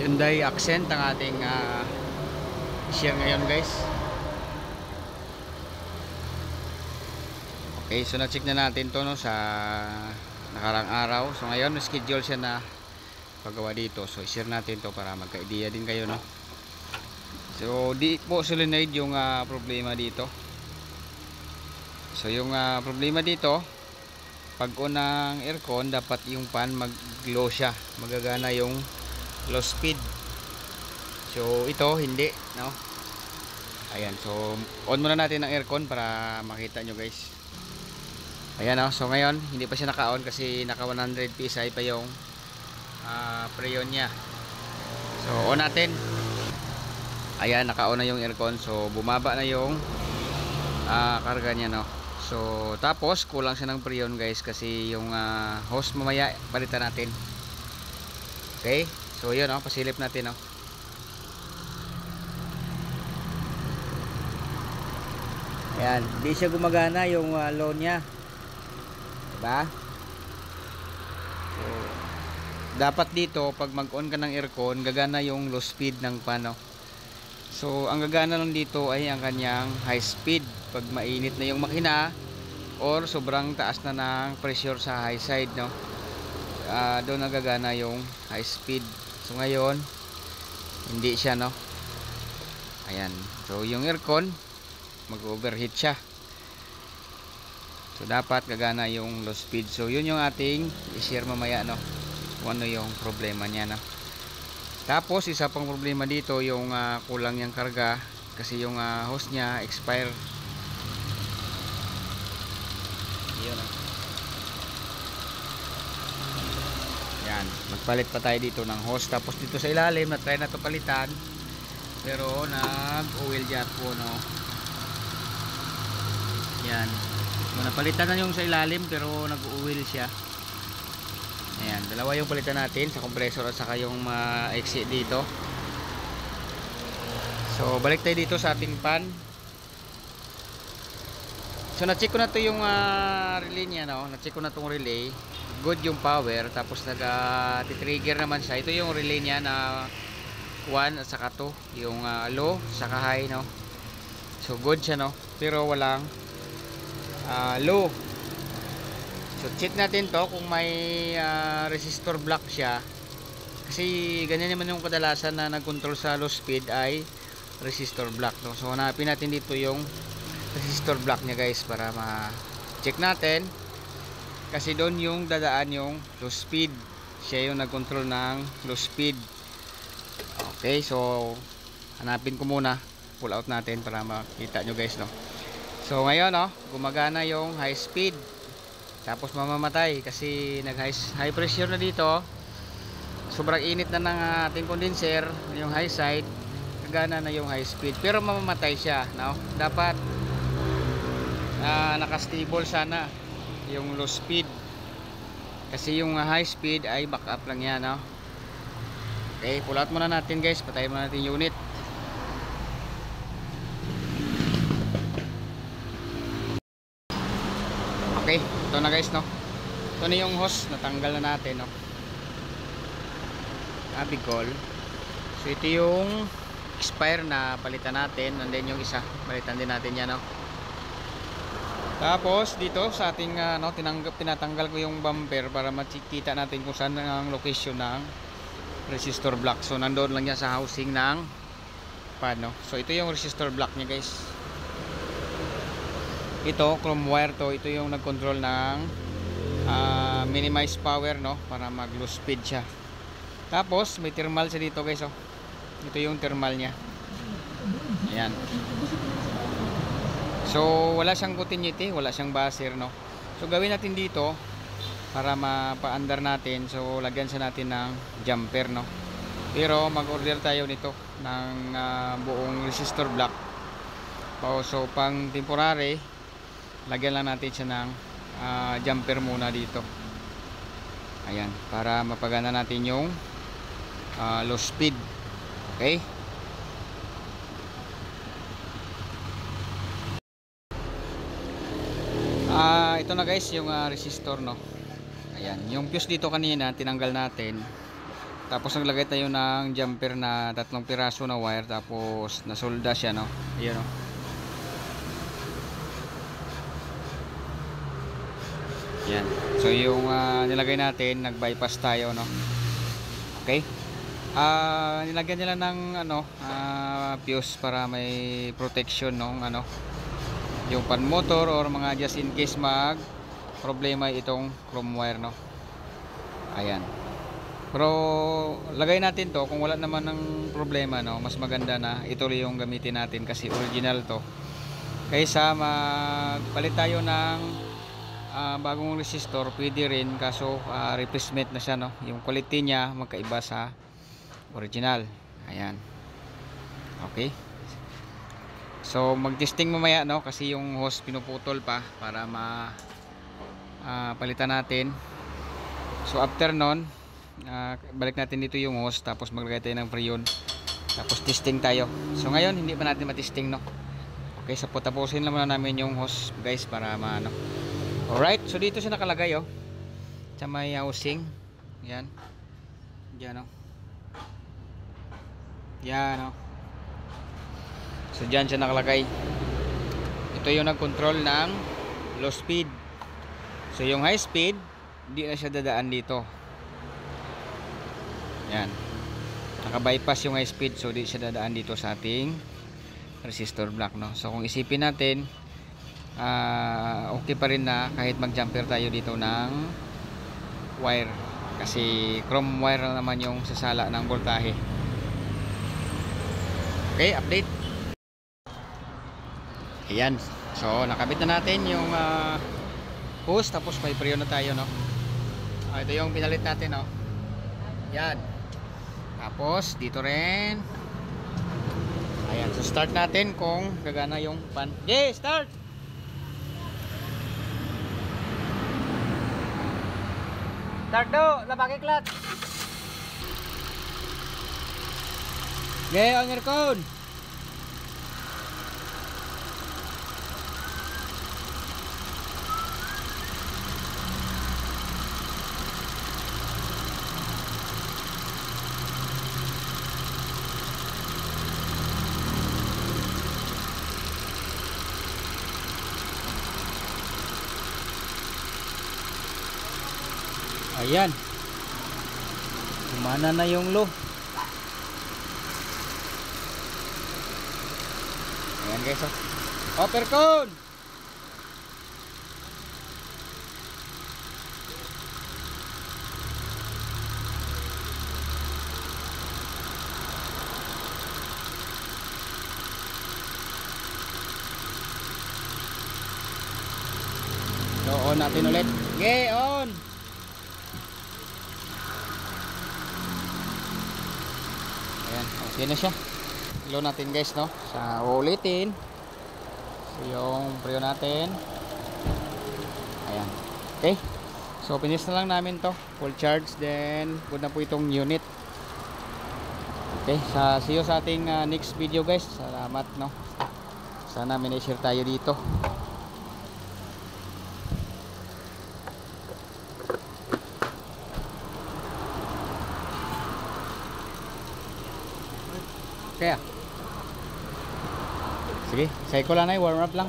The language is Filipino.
Hyundai Accent ang ating share ngayon, guys. Okay, so na-check na natin to, no, sa nakarang araw. So ngayon schedule siya na paggawa dito. So i-share natin to para magka-idea din kayo, no. So di po solenoid yung problema dito. So yung problema dito, pag on ng aircon, dapat yung fan mag-low siya, magagana yung low speed. So ito hindi, no. Ayan, so on muna natin ang aircon para makita nyo, guys. Ayan, no. So ngayon hindi pa siya naka-on kasi naka 100 PSI pa yung preon niya. So on natin. Ayan, naka-on na yung aircon. So bumaba na yung karga niya, no. So tapos kulang siya ng preon, guys, kasi yung hose mamaya palitan natin. Okay, so yun, no, pasilip natin, no. Ayan, di siya gumagana yung low niya, diba? So dapat dito pag mag-on ka ng aircon, gagana yung low speed ng fan, no. So ang gagana lang dito ay ang kanyang high speed pag mainit na yung makina or sobrang taas na ng pressure sa high side, no. Doon nagagana yung high speed. So ngayon hindi siya, no. Ayan, so yung aircon mag-overheat siya. So dapat gagana yung low speed. So yun yung ating i-share mamaya, no, kung ano yung problema niya, no. Tapos isa pang problema dito yung kulang yung karga kasi yung hose niya expire. Yun, no. Yan, magpalit pa tayo dito ng hose. Tapos dito sa ilalim na try na to palitan pero nag-oil jet po, no. Yan, napalitan na yung sa ilalim pero nag-oil siya. Ayan, dalawa yung palitan natin sa compressor at saka yung exit dito. So balik tayo dito sa ating pan. So na-check ko na to yung relay niya, no. Na-check ko na tong relay. Good yung power. Tapos nag-trigger naman siya. Ito yung relay niya na 1 at saka 2. Yung low saka high, no. So good siya, no. Pero walang low. So check natin to kung may resistor block siya. Kasi ganyan naman yung kadalasan na nag-control sa low speed ay resistor block, no. So hanapin natin dito yung resistor block niya, guys, para ma-check natin. Kasi doon yung dadaan yung low speed. Siya yung nag-control ng low speed. Okay, so hanapin ko muna. Pull out natin para makita nyo, guys, no. So ngayon, no, gumagana yung high speed. Tapos mamamatay kasi high pressure na dito. Sobrang init na ng ating condenser, yung high side. Gagana na yung high speed pero mamamatay siya, no. Dapat naka-stable sana yung low speed. Kasi yung high speed ay backup lang yan, no. Okay, pull out muna natin, guys. Patayin muna natin yung unit. Okay, ito na, guys, no. Ito na yung hose, natanggal na natin, no. Abicol. So ito yung expire na palitan natin, and then yung isa palitan din natin yan, no. Tapos dito sa ating tinatanggal ko yung bumper para makikita natin kung saan ang location ng resistor block. So nandoon lang yan sa housing ng fan, no. So ito yung resistor block niya, guys. Ito chrome wire to. Ito yung nag-control ng minimize power, no, para mag low speed siya. Tapos may thermal siya dito, guys, oh. Ito yung thermal niya. Ayan. So wala siyang continuity, wala siyang buzzer, no. So gawin natin dito para mapa-under natin. So lagyan siya natin ng jumper, no. Pero mag-order tayo nito ng buong resistor block. So pang temporary, lagyan lang natin siya ng jumper muna dito. Ayan, para mapagana natin yung low speed. Okay. Ito na, guys, yung resistor, no. Ayan, yung fuse dito kanina tinanggal natin. Tapos naglagay tayo ng jumper na 3 piraso na wire, tapos nasolda siya, no. Ayun, no. Yan. So yung nilagay natin, nag-bypass tayo, no. Okay? Nilagyan nila ng fuse para may protection nung yung pan motor or mga just in case mag problema itong chrome wire, no. Ayan. Pero lagay natin to kung wala naman ng problema, no. Mas maganda na ituloy yung gamitin natin kasi original to. Kaysa magpalit tayo ng bagong resistor, pwede rin, kaso replacement na siya, no. Yung quality niya magkaiba sa original. Ayan. Okay. So mag-testing mamaya, no, kasi yung hose pinuputol pa para palitan natin. So after nun, balik natin dito yung hose, tapos maglagay tayo ng freon, tapos testing tayo. So ngayon hindi pa natin matesting, no. Okay, so tapusin lang muna namin yung hose, guys, para alright, so dito siya nakalagay, oh, sa may housing. Yan. Yan, oh. Yan, oh. So dyan siya nakalagay. Ito yung nag-control ng low speed. So yung high speed, hindi na siya dadaan dito. Yan. Naka-bypass yung high speed, so hindi siya dadaan dito sa ating resistor block, no. So kung isipin natin, okay pa rin na kahit mag-jumper tayo dito ng wire, kasi chrome wire na naman yung sasala ng voltahe. Okay, update. Ayan. So nakabit na natin yung hose, tapos may preo na tayo, no. Ito yung pinalit natin, no. Yan. Tapos dito rin. Ayan, so start natin kung gagana yung pan. Okay, start. Start daw, labagi clutch. Okay, on aircon. Ayan. Kumana na yung low. Ayan, guys, oh. Upper cone. So on natin ulit. Okay, on. Ayan, okay na siya. Ilo natin, guys, no. Sa ulitin. So yung preo natin. Ayan. Okay. So finish na lang namin to. Full charge, then good na po itong unit. Okay, see you sa ating next video, guys. Salamat, no. Sana may share tayo dito. Kaya sige, cycle lang na, warm up lang.